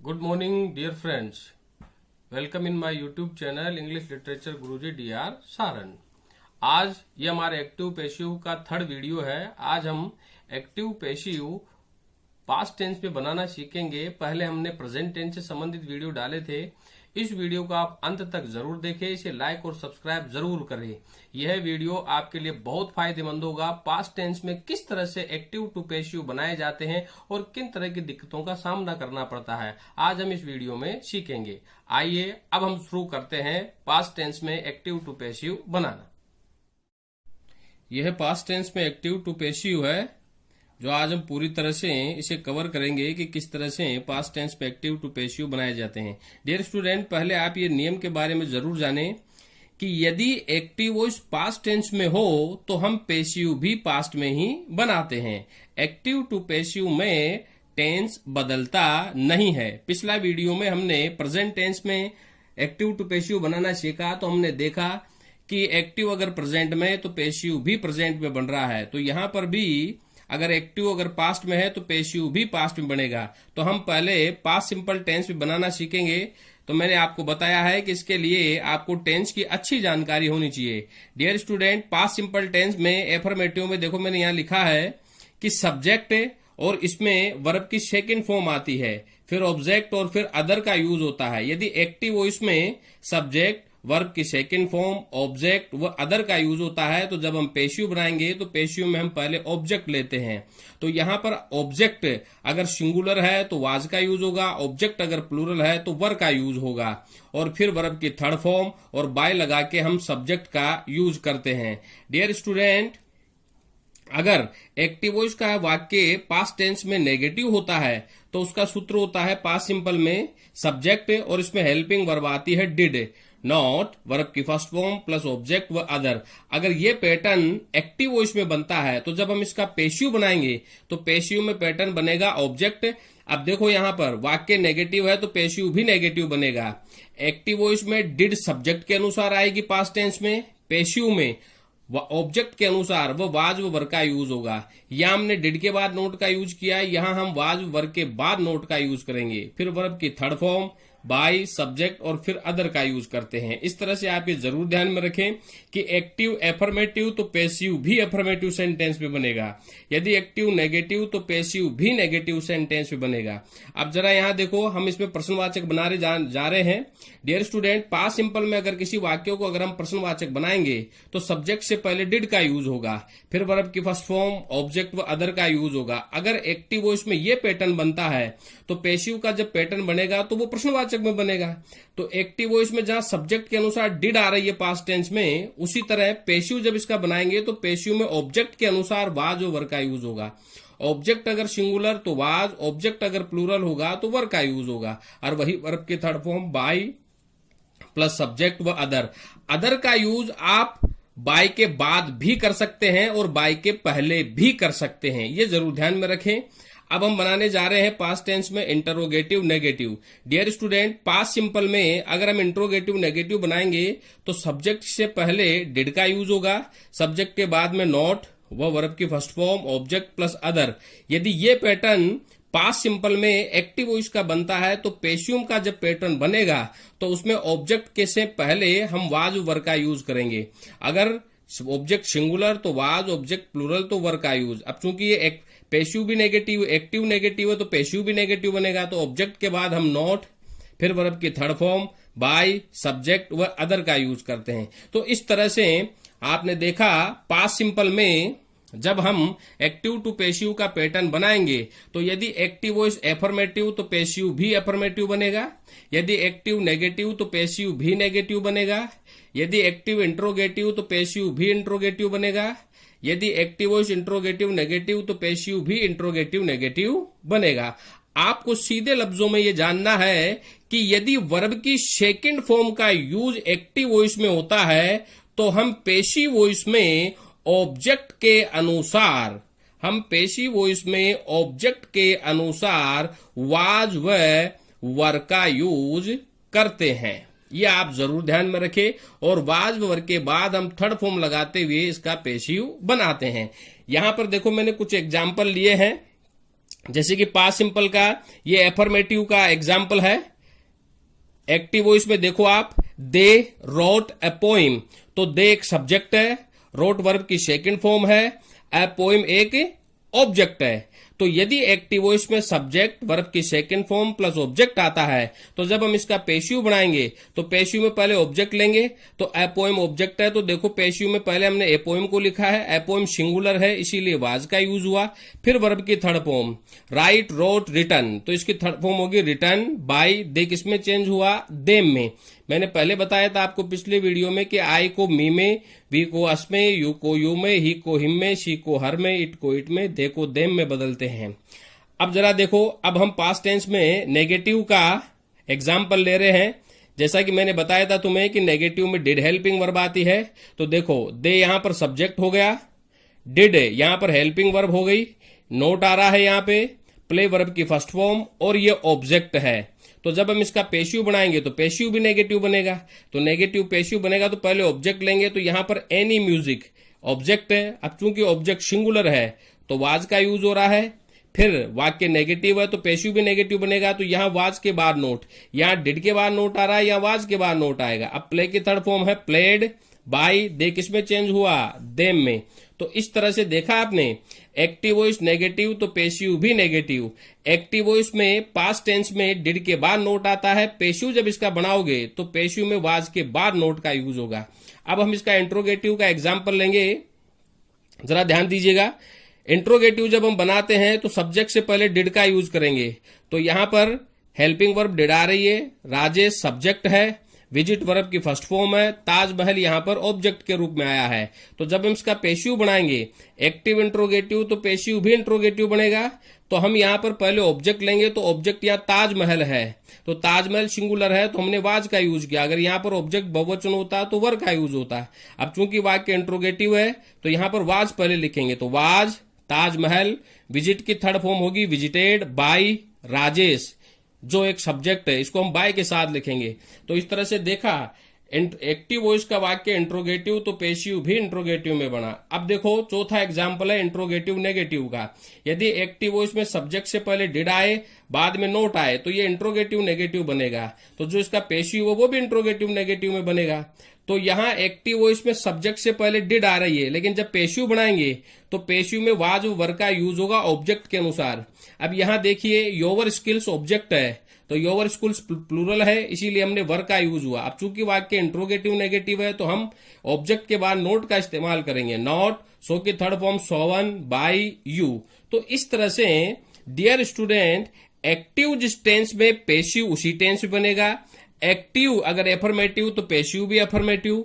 Good morning dear friends, welcome in my YouTube channel English literature Guruji DR Saran. आज ये हमारे active passive का third video है। आज हम एक्टिव पैसिव पास्ट टेंस में बनाना सीखेंगे। पहले हमने प्रेजेंट टेंस से संबंधित वीडियो डाले थे। इस वीडियो को आप अंत तक जरूर देखें, इसे लाइक और सब्सक्राइब जरूर करें। यह वीडियो आपके लिए बहुत फायदेमंद होगा। पास्ट टेंस में किस तरह से एक्टिव टू पैसिव बनाए जाते हैं और किन तरह की दिक्कतों का सामना करना पड़ता है, आज हम इस वीडियो में सीखेंगे। आइए अब हम शुरू करते हैं पास्ट टेंस में एक्टिव टू पैसिव बनाना। यह पास्ट टेंस में एक्टिव टू पैसिव है, जो आज हम पूरी तरह से इसे कवर करेंगे कि किस तरह से पास्ट टेंस में एक्टिव टू पैसिव बनाए जाते हैं। डियर स्टूडेंट, पहले आप ये नियम के बारे में जरूर जानें कि यदि एक्टिव वॉइस पास्ट टेंस में हो तो हम पैसिव भी पास्ट में ही बनाते हैं। एक्टिव टू पैसिव में टेंस बदलता नहीं है। पिछला वीडियो में हमने प्रेजेंट टेंस में एक्टिव टू पैसिव बनाना सीखा, तो हमने देखा कि एक्टिव अगर प्रेजेंट में तो पैसिव भी प्रेजेंट में बन रहा है। तो यहां पर भी अगर एक्टिव अगर पास्ट में है तो पैसिव भी पास्ट में बनेगा। तो हम पहले पास्ट सिंपल टेंस में बनाना सीखेंगे। तो मैंने आपको बताया है कि इसके लिए आपको टेंस की अच्छी जानकारी होनी चाहिए। Dear student, past simple tense में एफर्मेटिव में देखो मैंने यहां लिखा है कि सब्जेक्ट और इसमें वर्ब की सेकंड फॉर्म आती है, फिर ऑब्जेक्ट और फिर अदर का यूज होता है। यदि एक्टिव हो इसमें सब्जेक्ट, वर्ब की सेकंड फॉर्म, ऑब्जेक्ट व अदर का यूज होता है। तो जब हम पैसिव बनाएंगे तो पैसिव में हम पहले ऑब्जेक्ट लेते हैं। तो यहां पर ऑब्जेक्ट अगर सिंगुलर है तो वाज का यूज होगा, ऑब्जेक्ट अगर प्लूरल है तो वर का यूज होगा, और फिर वर्ब की थर्ड फॉर्म और बाय लगा के हम सब्जेक्ट का यूज करते हैं। डियर स्टूडेंट, अगर एक्टिव वॉइस का वाक्य पास्ट टेंस में नेगेटिव होता है तो उसका सूत्र होता है पास्ट सिंपल में सब्जेक्ट और इसमें हेल्पिंग वर्ब आती है डिड, नॉट वर्ब की फर्स्ट फॉर्म प्लस ऑब्जेक्ट व अदर। अगर ये पैटर्न एक्टिव वॉइस में बनता है तो जब हम इसका पैसिव बनाएंगे तो पैसिव में पैटर्न बनेगा ऑब्जेक्ट। अब देखो यहां पर वाक्य नेगेटिव है तो पैसिव भी नेगेटिव बनेगा। एक्टिव वॉइस में डिड सब्जेक्ट के अनुसार आएगी पास्ट टेंस में, पैसिव में ऑब्जेक्ट के अनुसार वो वाज व वर्ब का यूज होगा। यहां हमने डिड के बाद नोट का यूज किया है, यहां हम वाज व वर्ब के बाद नोट का यूज करेंगे। फिर वर्ब की थर्ड फॉर्म, बाय, सब्जेक्ट और फिर अदर का यूज करते हैं। इस तरह से आप ये जरूर ध्यान में रखें कि एक्टिव एफर्मेटिव तो पैसिव भी एफर्मेटिव सेंटेंस में बनेगा। यदि एक्टिव नेगेटिव तो पैसिव भी नेगेटिव सेंटेंस में बनेगा। अब जरा यहां देखो, हम इसमें प्रश्नवाचक बना जा रहे हैं। डियर स्टूडेंट, पास्ट सिंपल में अगर किसी वाक्य को अगर हम प्रश्नवाचक बनाएंगे तो सब्जेक्ट से पहले डिड का यूज होगा, फिर वर्ब की फर्स्ट फॉर्म, ऑब्जेक्ट व अदर का यूज होगा। अगर एक्टिव वॉइस में ये पैटर्न बनता है तो पैसिव का जब पैटर्न बनेगा तो वो प्रश्नवाचक में बनेगा। तो एक्टिव वॉइस में जहां सब्जेक्ट के अनुसार डिड आ रही है पास्ट टेंस में, उसी तरह पैसिव जब इसका बनाएंगे तो पैसिव में ऑब्जेक्ट के अनुसार वाज और वर्ब का यूज होगा। ऑब्जेक्ट अगर सिंगुलर तो वाज, ऑब्जेक्ट अगर प्लूरल होगा तो वर्ब का यूज होगा, और वही वर्ब की third form bye plus subject व अदर। अदर का यूज आप बाय के बाद भी कर सकते हैं और बाय के पहले भी कर सकते हैं, ये जरूर ध्यान में रखें। अब हम बनाने जा रहे हैं पास्ट टेंस में interrogative negative. Dear student, past simple में अगर हम इंटरोगेटिव नेगेटिव बनाएंगे तो सब्जेक्ट से पहले डिड का यूज होगा, सब्जेक्ट के बाद में नॉट व वर्ब की first form, object plus other. यदि ये पैटर्न पास्ट सिंपल में एक्टिव वॉइस का बनता है तो पैसिव का जब पैटर्न बनेगा तो उसमें ऑब्जेक्ट के से पहले हम वाज वर्ब का यूज करेंगे। अगर ऑब्जेक्ट सिंगुलर तो वाज, ऑब्जेक्ट प्लूरल तो वर्ब का यूज। अब चूंकि ये पैसिव भी नेगेटिव, एक्टिव नेगेटिव है तो पैसिव भी नेगेटिव बनेगा। तो ऑब्जेक्ट के बाद हम नॉट, फिर वर्ब की थर्ड फॉर्म, बाय, सब्जेक्ट व अदर का यूज करते हैं। तो इस तरह से आपने देखा पास्ट सिंपल में जब हम एक्टिव टू पैसिव का पैटर्न बनाएंगे तो यदि एक्टिव वॉइस एफर्मेटिव तो पैसिव भी एफर्मेटिव बनेगा, यदि एक्टिव नेगेटिव तो पैसिव भी नेगेटिव बनेगा, यदि एक्टिव इंट्रोगेटिव तो पैसिव भी इंट्रोगेटिव बनेगा, यदि एक्टिव वॉइस इंट्रोगेटिव नेगेटिव तो पैसिव भी इंट्रोगेटिव नेगेटिव बनेगा। आपको सीधे लफ्जों में यह जानना है कि यदि वर्ब की सेकंड फॉर्म का यूज एक्टिव वॉइस में होता है तो हम पैसिव वॉइस में ऑब्जेक्ट के अनुसार, वाज व वर्ब का यूज करते हैं। ये आप जरूर ध्यान में रखें। और वाज व वर्ब के बाद हम थर्ड फॉर्म लगाते हुए इसका पैसिव बनाते हैं। यहां पर देखो मैंने कुछ एग्जाम्पल लिए हैं। जैसे कि पास्ट सिंपल का ये एफर्मेटिव का एग्जाम्पल है। एक्टिव वॉइस में देखो आप, दे रोट ए पोइम, तो दे एक सब्जेक्ट है, रोट वर्ब की सेकंड फॉर्म है, ए पोइम एक ऑब्जेक्ट है। तो यदि एक्टिव वॉइस में सब्जेक्ट वर्ब की सेकंड फॉर्म प्लस ऑब्जेक्ट आता है, तो जब हम इसका पेशिव बनाएंगे तो पेशिव में पहले ऑब्जेक्ट लेंगे। तो ए पोइम ऑब्जेक्ट है, तो देखो पेशिव में पहले हमने ए पोइम को लिखा है, ए पोइम सिंगुलर है इसीलिए वाज का यूज हुआ। फिर वर्ब की third form write, wrote, written, तो इसकी थर्ड फॉर्म होगी रिटर्न, बाई, दे किसमें चेंज हुआ, देम में। मैंने पहले बताया था आपको पिछले वीडियो में कि आई को मी में, वी को अस में, यू को यू में, ही को हिम में, शी को हर में, इट को इट में, दे को देम में बदलते हैं। अब जरा देखो, अब हम पास्ट टेंस में नेगेटिव का एग्जाम्पल ले रहे हैं। जैसा कि मैंने बताया था तुम्हें कि नेगेटिव में डिड हेल्पिंग वर्ब आती है। तो देखो, दे यहां पर सब्जेक्ट हो गया, डिड यहां पर हेल्पिंग वर्ब हो गई, नोट आ रहा है यहां पे, प्ले वर्ब की फर्स्ट फॉर्म, और ये ऑब्जेक्ट है। तो जब हम इसका पेशिव बनाएंगे तो पेशिव भी नेगेटिव बनेगा। तो नेगेटिव पेशिव बनेगा तो पहले ऑब्जेक्ट लेंगे, तो यहां पर एनी म्यूजिक ऑब्जेक्ट है। अब चूंकि ऑब्जेक्ट सिंगुलर है तो वाज का यूज हो रहा है। फिर वाक्य नेगेटिव है तो पेशिव भी नेगेटिव बनेगा, तो यहां वाज के बाद नोट, यहां डिड के बाद नोट आ रहा है, या वाज के बाद नोट आएगा। अब प्ले की थर्ड फॉर्म है प्लेड, बाई, दे किसमें चेंज हुआ, देम में। तो इस तरह से देखा आपने, एक्टिव वॉइस नेगेटिव तो पेशिव भी नेगेटिव। एक्टिव वॉइस में पास्ट टेंस में डिड के बाद नोट आता है, पेशिव जब इसका बनाओगे तो पेशिव में वाज के बाद नोट का यूज होगा। अब हम इसका इंट्रोगेटिव का एग्जाम्पल लेंगे, जरा ध्यान दीजिएगा। इंट्रोगेटिव जब हम बनाते हैं तो सब्जेक्ट से पहले डिड का यूज करेंगे। तो यहां पर हेल्पिंग वर्ब डिड आ रही है, राजेश सब्जेक्ट है, विजिट वर्ब की फर्स्ट फॉर्म है, ताजमहल यहां पर ऑब्जेक्ट के रूप में आया है। तो जब हम इसका पेशिव बनाएंगे, एक्टिव इंट्रोगेटिव तो पेशिव भी इंट्रोगेटिव बनेगा। तो हम यहां पर पहले ऑब्जेक्ट लेंगे, तो ऑब्जेक्ट यहाँ ताजमहल है, तो ताजमहल सिंगुलर है तो हमने वाज का यूज किया। अगर यहां पर ऑब्जेक्ट बहुवचन होता तो वर का यूज होता। अब चूंकि वाक्य इंट्रोगेटिव है तो यहां पर वाज पहले लिखेंगे, तो वाज, ताजमहल, विजिट की थर्ड फॉर्म होगी विजिटेड, बाई, राजेश जो एक सब्जेक्ट है इसको हम बाय के साथ लिखेंगे। तो इस तरह से देखा, एक्टिव वॉइस का वाक्य इंट्रोगेटिव तो पेशिव भी इंट्रोगेटिव में बना। अब देखो चौथा एग्जांपल है इंट्रोगेटिव नेगेटिव का। यदि एक्टिव वॉइस में सब्जेक्ट से पहले डिड आए बाद में नोट आए तो ये इंट्रोगेटिव नेगेटिव बनेगा। तो जो इसका पेशिव है वो भी इंट्रोगेटिव नेगेटिव में बनेगा। तो यहां एक्टिव वॉइस में सब्जेक्ट से पहले डिड आ रही है, लेकिन जब पेशिव बनाएंगे तो पेशिव में वाज वर का यूज होगा ऑब्जेक्ट के अनुसार। अब यहां देखिए, योर स्किल्स ऑब्जेक्ट है तो योर स्किल्स प्लूरल है इसीलिए हमने वर का यूज हुआ। अब चूंकि वाक्य इंट्रोगेटिव नेगेटिव है तो हम ऑब्जेक्ट के बाद नोट का इस्तेमाल करेंगे, नॉट, सो की third form sown, by, you. तो इस तरह से डियर स्टूडेंट, एक्टिव जिस टेंस में पेशिव उसी टेंस में बनेगा। एक्टिव अगर एफर्मेटिव तो पेशिव भी एफर्मेटिव,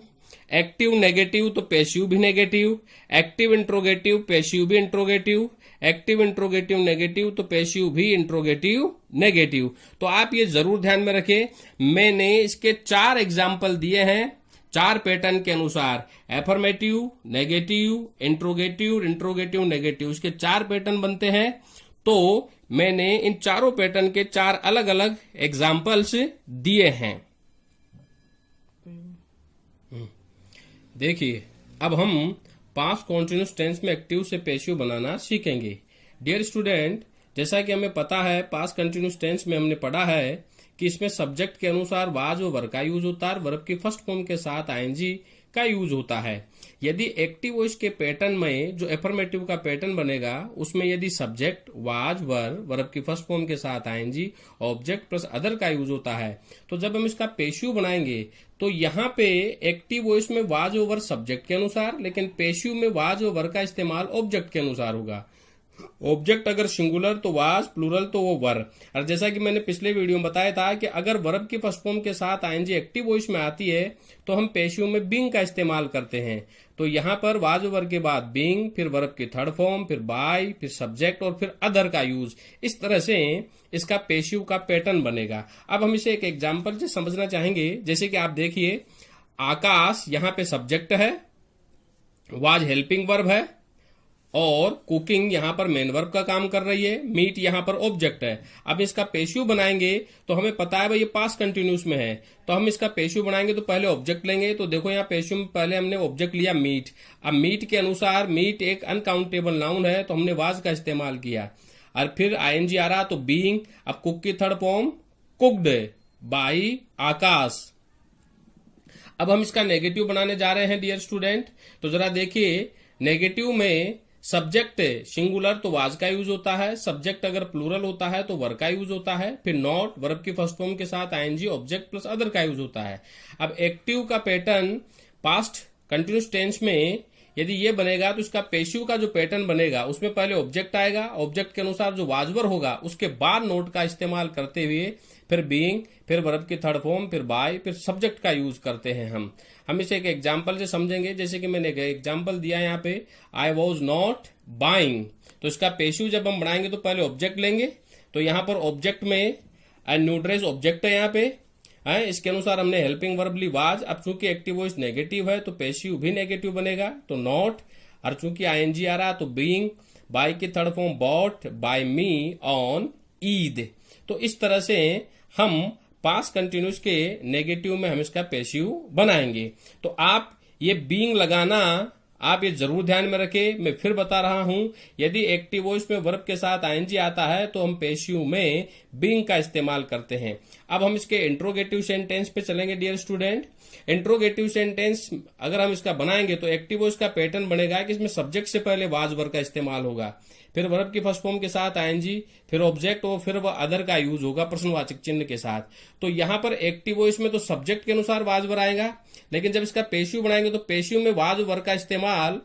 एक्टिव नेगेटिव तो पेशिव भी नेगेटिव, एक्टिव इंट्रोगेटिव पेशिव भी इंट्रोगेटिव, एक्टिव इंट्रोगेटिव नेगेटिव तो पेशिव भी इंट्रोगेटिव नेगेटिव। तो आप ये जरूर ध्यान में रखें, मैंने इसके 4 एग्जाम्पल दिए हैं 4 पैटर्न के अनुसार, affirmative, negative, interrogative, interrogative negative, इसके 4 पैटर्न बनते हैं। तो मैंने इन चारों पैटर्न के 4 अलग अलग एग्जाम्पल्स दिए हैं। देखिए, अब हम पास्ट कॉन्टिन्यूस टेंस में एक्टिव से पेशिव बनाना सीखेंगे। डियर स्टूडेंट, जैसा कि हमें पता है पास्ट कंटिन्यूस टेंस में हमने पढ़ा है कि इसमें सब्जेक्ट के अनुसार वाज व वर का यूज होता है, वर्ब की फर्स्ट फॉर्म के साथ आईएनजी का यूज होता है। यदि एक्टिव वॉइस के पैटर्न में जो एफर्मेटिव का पैटर्न बनेगा उसमें यदि सब्जेक्ट वाज वर, वर्ब की फर्स्ट फॉर्म के साथ आईएनजी, ऑब्जेक्ट प्लस अदर का यूज होता है, तो जब हम इसका पेशिव बनाएंगे तो यहाँ पे एक्टिव वॉइस में वाज व वर सब्जेक्ट के अनुसार, लेकिन पेशिव में वाज व वर का इस्तेमाल ऑब्जेक्ट के अनुसार होगा। ऑब्जेक्ट अगर सिंगुलर तो वाज, प्लूरल तो वो वर। और जैसा कि मैंने पिछले वीडियो में बताया था कि अगर वर्ब की फर्स्ट फॉर्म के साथ आईएनजी एक्टिव वॉइस में आती है तो हम पेशिव में बीइंग का इस्तेमाल करते हैं। तो यहाँ पर वाज वर के बाद बीइंग, फिर वर्ब की थर्ड फॉर्म, फिर बाय, फिर सब्जेक्ट और फिर अदर का यूज। इस तरह से इसका पेशिव का पैटर्न बनेगा। अब हम इसे एक एग्जाम्पल से समझना चाहेंगे। जैसे कि आप देखिए, आकाश यहाँ पे सब्जेक्ट है, वाज हेल्पिंग वर्ब है और कुकिंग यहां पर मेन वर्ब का काम कर रही है, मीट यहां पर ऑब्जेक्ट है। अब इसका पेशिव बनाएंगे तो हमें पता है भाई ये पास्ट कंटिन्यूस में है, तो हम इसका पेशिव बनाएंगे तो पहले ऑब्जेक्ट लेंगे। तो देखो यहाँ पेशिव में पहले हमने ऑब्जेक्ट लिया मीट। अब मीट के अनुसार मीट एक अनकाउंटेबल नाउन है तो हमने वाज का इस्तेमाल किया। और फिर आईएनजी आ रहा तो बीइंग। अब कुक की थर्ड फॉर्म कुक्ड बाई आकाश। अब हम इसका नेगेटिव बनाने जा रहे हैं डियर स्टूडेंट। तो जरा देखिए, नेगेटिव में सब्जेक्ट सिंगुलर तो वाज का यूज होता है, सब्जेक्ट अगर प्लूरल होता है तो वर का यूज होता है, फिर नॉट वर्ब की फर्स्ट फॉर्म के साथ आईएनजी ऑब्जेक्ट प्लस अदर का यूज होता है। अब एक्टिव का पैटर्न पास्ट कंटिन्यूस टेंस में यदि ये बनेगा तो इसका पेशिव का जो पैटर्न बनेगा उसमें पहले ऑब्जेक्ट आएगा, ऑब्जेक्ट के अनुसार जो वाजवर होगा उसके बाद नोट का इस्तेमाल करते हुए फिर बीइंग, फिर वर्ब की थर्ड फॉर्म, फिर बाय, फिर सब्जेक्ट का यूज करते हैं हम इसे एक एग्जाम्पल से समझेंगे। जैसे कि मैंने एग्जाम्पल दिया यहाँ पे, आई वॉज नॉट बाइंग। तो इसका पेशिव जब हम बनाएंगे तो पहले ऑब्जेक्ट लेंगे। तो यहाँ पर ऑब्जेक्ट में न्यूट्रेस ऑब्जेक्ट है यहाँ पे है, इसके अनुसार हमने हेल्पिंग वर्ब ली वाज। अब चूंकि एक्टिव वॉइस नेगेटिव है तो पेशिव भी नेगेटिव बनेगा, तो नॉट। और चूंकि आईएनजी आ रहा तो बीइंग, बाय की third form bought by me on Eid. तो इस तरह से हम पास्ट कंटिन्यूस के नेगेटिव में हम इसका पेशिव बनाएंगे। तो आप ये बीइंग लगाना आप ये जरूर ध्यान में रखें। मैं फिर बता रहा हूं, यदि एक्टिव वॉइस में वर्ब के साथ आईएनजी आता है तो हम पेशिव में बीइंग का इस्तेमाल करते हैं। अब हम इसके इंट्रोगेटिव सेंटेंस पे चलेंगे डियर स्टूडेंट। इंट्रोगेटिव सेंटेंस अगर हम इसका बनाएंगे तो एक्टिव वॉइस का पैटर्न बनेगा कि इसमें सब्जेक्ट से पहले वाज वर्ब का इस्तेमाल होगा, फिर वर्ब की फर्स्ट फॉर्म के साथ आईएनजी, फिर ऑब्जेक्ट और फिर अदर का यूज होगा प्रश्नवाचक चिन्ह के साथ। तो यहां पर एक्टिव वॉइस में तो सब्जेक्ट के अनुसार वाज वर्ब आएगा, लेकिन जब इसका पेशिव बनाएंगे तो पेशिव में वाज वर्ब का इस्तेमाल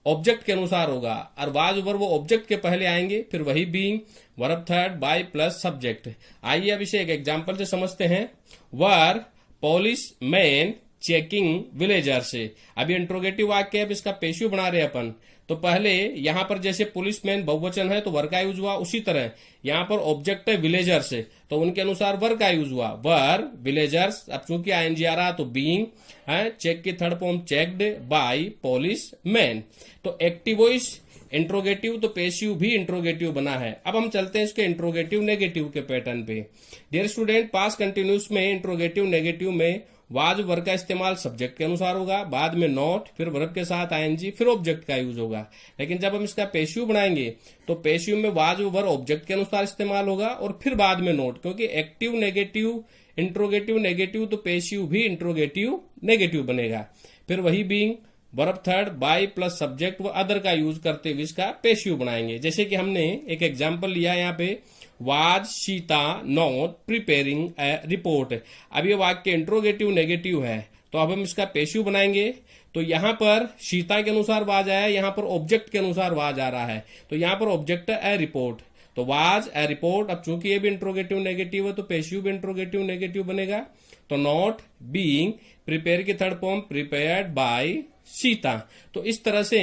ऑब्जेक्ट के अनुसार होगा और वाज वर्ब वो ऑब्जेक्ट के पहले आएंगे, फिर वही being, verb third, by plus subject. आइए अब इसे एक एग्जांपल से समझते हैं। Were policeman checking villager से। अभी इंट्रोगेटिव वाक्य है, अब इसका पेशिव बना रहे अपन। तो पहले यहां पर जैसे पुलिसमैन बहुवचन है तो वर का यूज हुआ, उसी तरह यहां पर ऑब्जेक्ट है विलेजर से तो उनके अनुसार वर का यूज हुआ, वर विलेजर्स। अब चूंकि आईएनजी आ रहा तो बीइंग है, चेक की third form checked by police man. तो एक्टिव वॉइस इंट्रोगेटिव तो पेशिव भी इंट्रोगेटिव बना है। अब हम चलते हैं इसके इंट्रोगेटिव नेगेटिव के पैटर्न पे। डियर स्टूडेंट, पास्ट कंटिन्यूस में इंट्रोगेटिव नेगेटिव में वाज वर्ब का इस्तेमाल सब्जेक्ट के अनुसार होगा, बाद में नॉट, फिर वर्ब के साथ आईएनजी, फिर ऑब्जेक्ट का यूज होगा। लेकिन जब हम इसका पेशिव बनाएंगे तो पेशिव में वाज वर्ब ऑब्जेक्ट के अनुसार इस्तेमाल होगा और फिर बाद में नॉट, क्योंकि एक्टिव नेगेटिव इंट्रोगेटिव नेगेटिव तो पेशिव भी इंट्रोगेटिव नेगेटिव बनेगा। फिर वही being, verb third, by plus subject व अदर का यूज करते हुए इसका पेशिव बनाएंगे। जैसे कि हमने एक एग्जाम्पल लिया यहाँ पे, was Sita not preparing A report. अब ये वाक्य इंट्रोगेटिव नेगेटिव है तो अब हम इसका पेशिव बनाएंगे। तो यहां पर सीता के अनुसार वाज आया, यहां पर ऑब्जेक्ट के अनुसार वाज आ रहा है, तो यहां पर ऑब्जेक्ट है ए रिपोर्ट, तो वाज ए रिपोर्ट। अब चूंकि ये भी इंट्रोगेटिव नेगेटिव है तो पेशिव भी इंट्रोगेटिव नेगेटिव बनेगा। तो नॉट बीइंग, प्रिपेयर की third form prepared by Sita. तो इस तरह से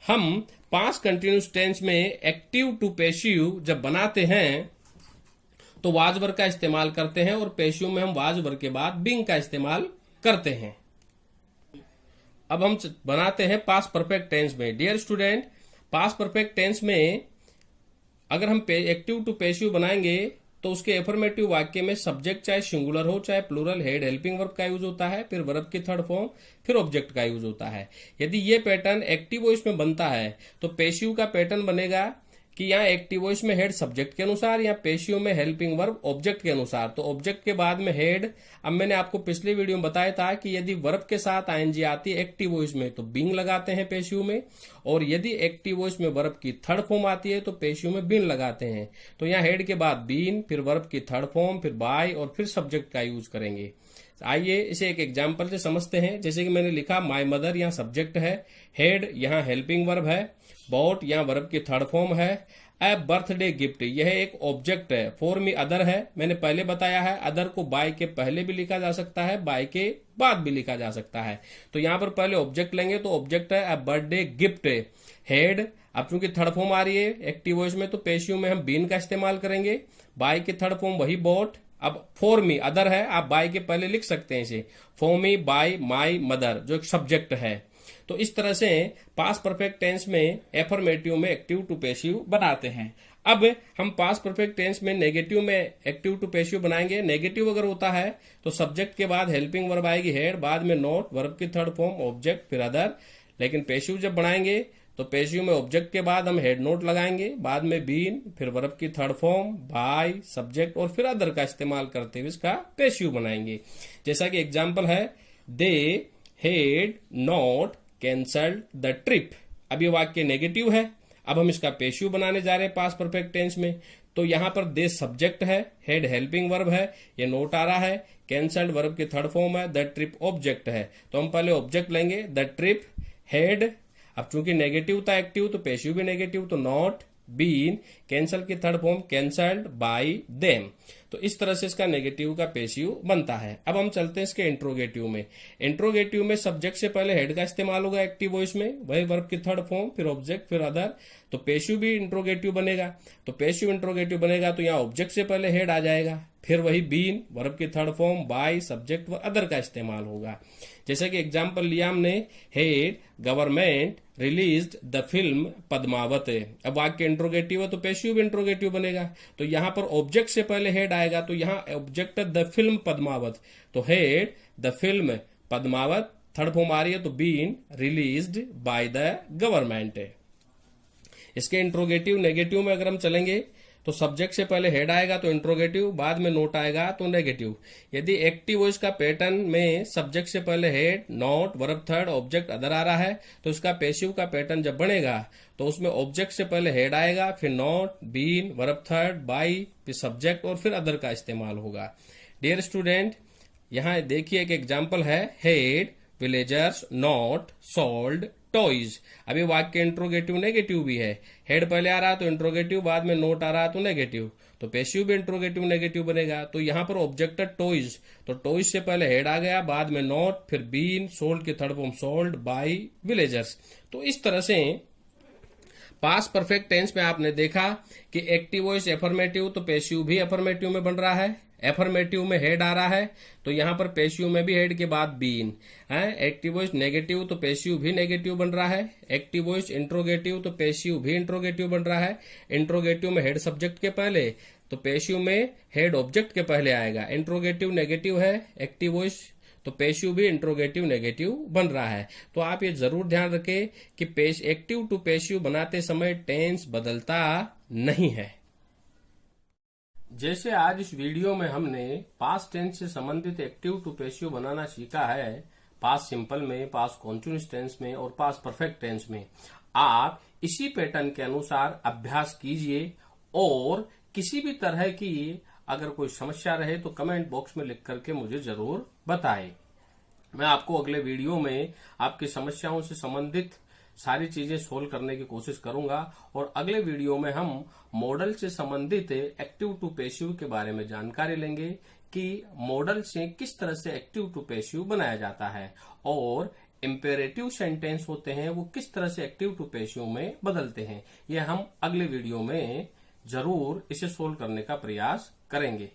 हम पास्ट कंटिन्यूस टेंस में एक्टिव टू पेशिव जब बनाते हैं तो वाज वर्ब का इस्तेमाल करते हैं और पेशिव में हम वाज वर्ब के बाद बीइंग का इस्तेमाल करते हैं। अब हम बनाते हैं पास्ट परफेक्ट टेंस में। Dear student, past perfect tense में अगर हम एक्टिव टू पेशिव बनाएंगे तो उसके एफर्मेटिव वाक्य में सब्जेक्ट चाहे सिंगुलर हो चाहे प्लूरल, हेड हेल्पिंग वर्ब का यूज होता है, फिर वर्ब की थर्ड फॉर्म, फिर ऑब्जेक्ट का यूज होता है। यदि ये पैटर्न एक्टिव वॉइस में बनता है तो पेशिव का पैटर्न बनेगा कि यहाँ एक्टिव वॉइस में हेड सब्जेक्ट के अनुसार या पेशिव में हेल्पिंग वर्ब ऑब्जेक्ट के अनुसार। तो ऑब्जेक्ट के बाद में हेड। अब मैंने आपको पिछले वीडियो में बताया था कि यदि वर्ब के साथ आईएनजी आती है एक्टिव वॉइस में तो बीइंग लगाते हैं पेशिव में, और यदि एक्टिव वॉइस में वर्ब की थर्ड फॉर्म आती है तो पेशिव में बीन लगाते हैं। तो यहाँ हेड के बाद बीन, फिर वर्ब की थर्ड फॉर्म, फिर बाय और फिर सब्जेक्ट का यूज करेंगे। आइए इसे एक एग्जाम्पल से समझते हैं। जैसे कि मैंने लिखा माय मदर, यहाँ सब्जेक्ट है, हेड यहाँ हेल्पिंग वर्ब है, बॉट यहाँ वर्ब की थर्ड फॉर्म है, ए बर्थडे गिफ्ट यह एक ऑब्जेक्ट है, फॉर मी अदर है। मैंने पहले बताया है अदर को बाय के पहले भी लिखा जा सकता है, बाय के बाद भी लिखा जा सकता है। तो यहाँ पर पहले ऑब्जेक्ट लेंगे तो ऑब्जेक्ट है ए बर्थडे गिफ्ट, हेड। अब चूंकि थर्ड फॉर्म आ रही है एक्टिव वॉइस में तो पेशिव में हम बीन का इस्तेमाल करेंगे, बाय की थर्ड फॉर्म वही बॉट। अब फॉर मी अदर है, आप बाय के पहले लिख सकते हैं इसे, for me by my mother जो एक सब्जेक्ट है। तो इस तरह से पास्ट परफेक्ट टेंस में एफर्मेटिव में एक्टिव टू पेशिव बनाते हैं। अब हम पास्ट परफेक्ट टेंस में नेगेटिव में एक्टिव टू पेशिव बनाएंगे। नेगेटिव अगर होता है तो सब्जेक्ट के बाद हेल्पिंग वर्ब आएगी हेड, बाद में नॉट, वर्ब की थर्ड फॉर्म, ऑब्जेक्ट, फिर अदर। लेकिन पेशिव जब बनाएंगे तो पैसिव में ऑब्जेक्ट के बाद हम हेड नोट लगाएंगे, बाद में बीन, फिर वर्ब की थर्ड फॉर्म, बाय, सब्जेक्ट और फिर अदर का इस्तेमाल करते हुए इसका पैसिव बनाएंगे। जैसा कि एग्जाम्पल है, they had not cancelled the trip. अब ये वाक्य नेगेटिव है, अब हम इसका पैसिव बनाने जा रहे हैं पास्ट परफेक्ट टेंस में। तो यहां पर दे सब्जेक्ट है, हेड हेल्पिंग वर्ब है, ये नोट आ रहा है, कैंसल्ड वर्ब की थर्ड फॉर्म है, द ट्रिप ऑब्जेक्ट है। तो हम पहले ऑब्जेक्ट लेंगे, द ट्रिप, हेड। अब चूंकि नेगेटिव था एक्टिव तो पैसिव भी नेगेटिव, तो नॉट, बीन, कैंसल की third form cancelled by them. तो इस तरह से इसका नेगेटिव का पैसिव बनता है। अब हम चलते हैं इसके इंट्रोगेटिव में। इंट्रोगेटिव में सब्जेक्ट से पहले हेड का इस्तेमाल होगा एक्टिव वॉइस में, वही वर्ब की थर्ड फॉर्म, फिर ऑब्जेक्ट, फिर अदर। तो पैसिव भी इंट्रोगेटिव बनेगा। तो पैसिव इंट्रोगेटिव बनेगा तो यहाँ ऑब्जेक्ट से पहले हेड आ जाएगा, फिर वही बीन, वर्ब की थर्ड फॉर्म, बाय, सब्जेक्ट व अदर का इस्तेमाल होगा। जैसे कि एग्जाम्पल लिया हमने, had government released the film Padmaavat. अब वाक्य इंट्रोगेटिव है तो पैसिव भी इंट्रोगेटिव बनेगा। तो यहां पर ऑब्जेक्ट से पहले हेड आएगा, तो यहां ऑब्जेक्ट द फिल्म पद्मावत, तो had the film Padmaavat, third form आ रही है तो been released by the government. इसके इंट्रोगेटिव नेगेटिव में अगर हम चलेंगे तो सब्जेक्ट से पहले हेड आएगा तो इंट्रोगेटिव, बाद में नोट आएगा तो नेगेटिव। यदि एक्टिव वॉइस का पैटर्न में सब्जेक्ट से पहले had, not, verb third, object other आ रहा है, तो इसका पैसिव का पैटर्न जब बनेगा तो उसमें ऑब्जेक्ट से पहले हेड आएगा, फिर not, been, verb third, by, फिर सब्जेक्ट और फिर अदर का इस्तेमाल होगा। डियर स्टूडेंट, यहां देखिए एक एग्जाम्पल है, head villagers not sold toys. अभी वाक्य इंट्रोगेटिव नेगेटिव भी है, हेड पहले आ रहा है तो इंट्रोगेटिव, बाद में नोट आ रहा है तो नेगेटिव। तो पैसिव भी इंट्रोगेटिव नेगेटिव बनेगा। तो यहां पर ऑब्जेक्ट टॉयज, तो टॉयज से पहले हेड आ गया, बाद में नोट, फिर बीन, सोल्ड की third form sold, by, villagers. तो इस तरह से पास्ट परफेक्ट टेंस में आपने देखा कि एक्टिव वॉइस एफर्मेटिव तो पैसिव भी एफर्मेटिव में बन रहा है। एफर्मेटिव में हेड आ रहा है तो यहां पर पैसिव में भी हेड के बाद बीन है। एक्टिव वॉइस नेगेटिव तो पैसिव भी नेगेटिव बन रहा है। एक्टिव वॉइस इंट्रोगेटिव तो पैसिव भी इंट्रोगेटिव बन रहा है। इंट्रोगेटिव में हेड सब्जेक्ट के पहले, तो पैसिव में हेड ऑब्जेक्ट के पहले आएगा। इंट्रोगेटिव नेगेटिव है, एक्टिव वॉइस तो पैसिव भी इंट्रोगेटिव नेगेटिव बन रहा है। तो आप ये जरूर ध्यान रखें कि एक्टिव टू पैसिव बनाते समय टेंस बदलता नहीं है। जैसे आज इस वीडियो में हमने पास्ट टेंस से संबंधित एक्टिव टू पैसिव बनाना सीखा है, पास्ट सिंपल में, पास्ट कॉन्टिन्यूअस टेंस में और पास्ट परफेक्ट टेंस में। आप इसी पैटर्न के अनुसार अभ्यास कीजिए और किसी भी तरह की अगर कोई समस्या रहे तो कमेंट बॉक्स में लिख करके मुझे जरूर बताएं। मैं आपको अगले वीडियो में आपकी समस्याओं से संबंधित सारी चीजें सोल्व करने की कोशिश करूंगा और अगले वीडियो में हम मॉडल से संबंधित एक्टिव टू पैसिव के बारे में जानकारी लेंगे कि मॉडल से किस तरह से एक्टिव टू पैसिव बनाया जाता है और इंपेरेटिव सेंटेंस होते हैं वो किस तरह से एक्टिव टू पैसिव में बदलते हैं। यह हम अगले वीडियो में जरूर इसे सोल्व करने का प्रयास करेंगे।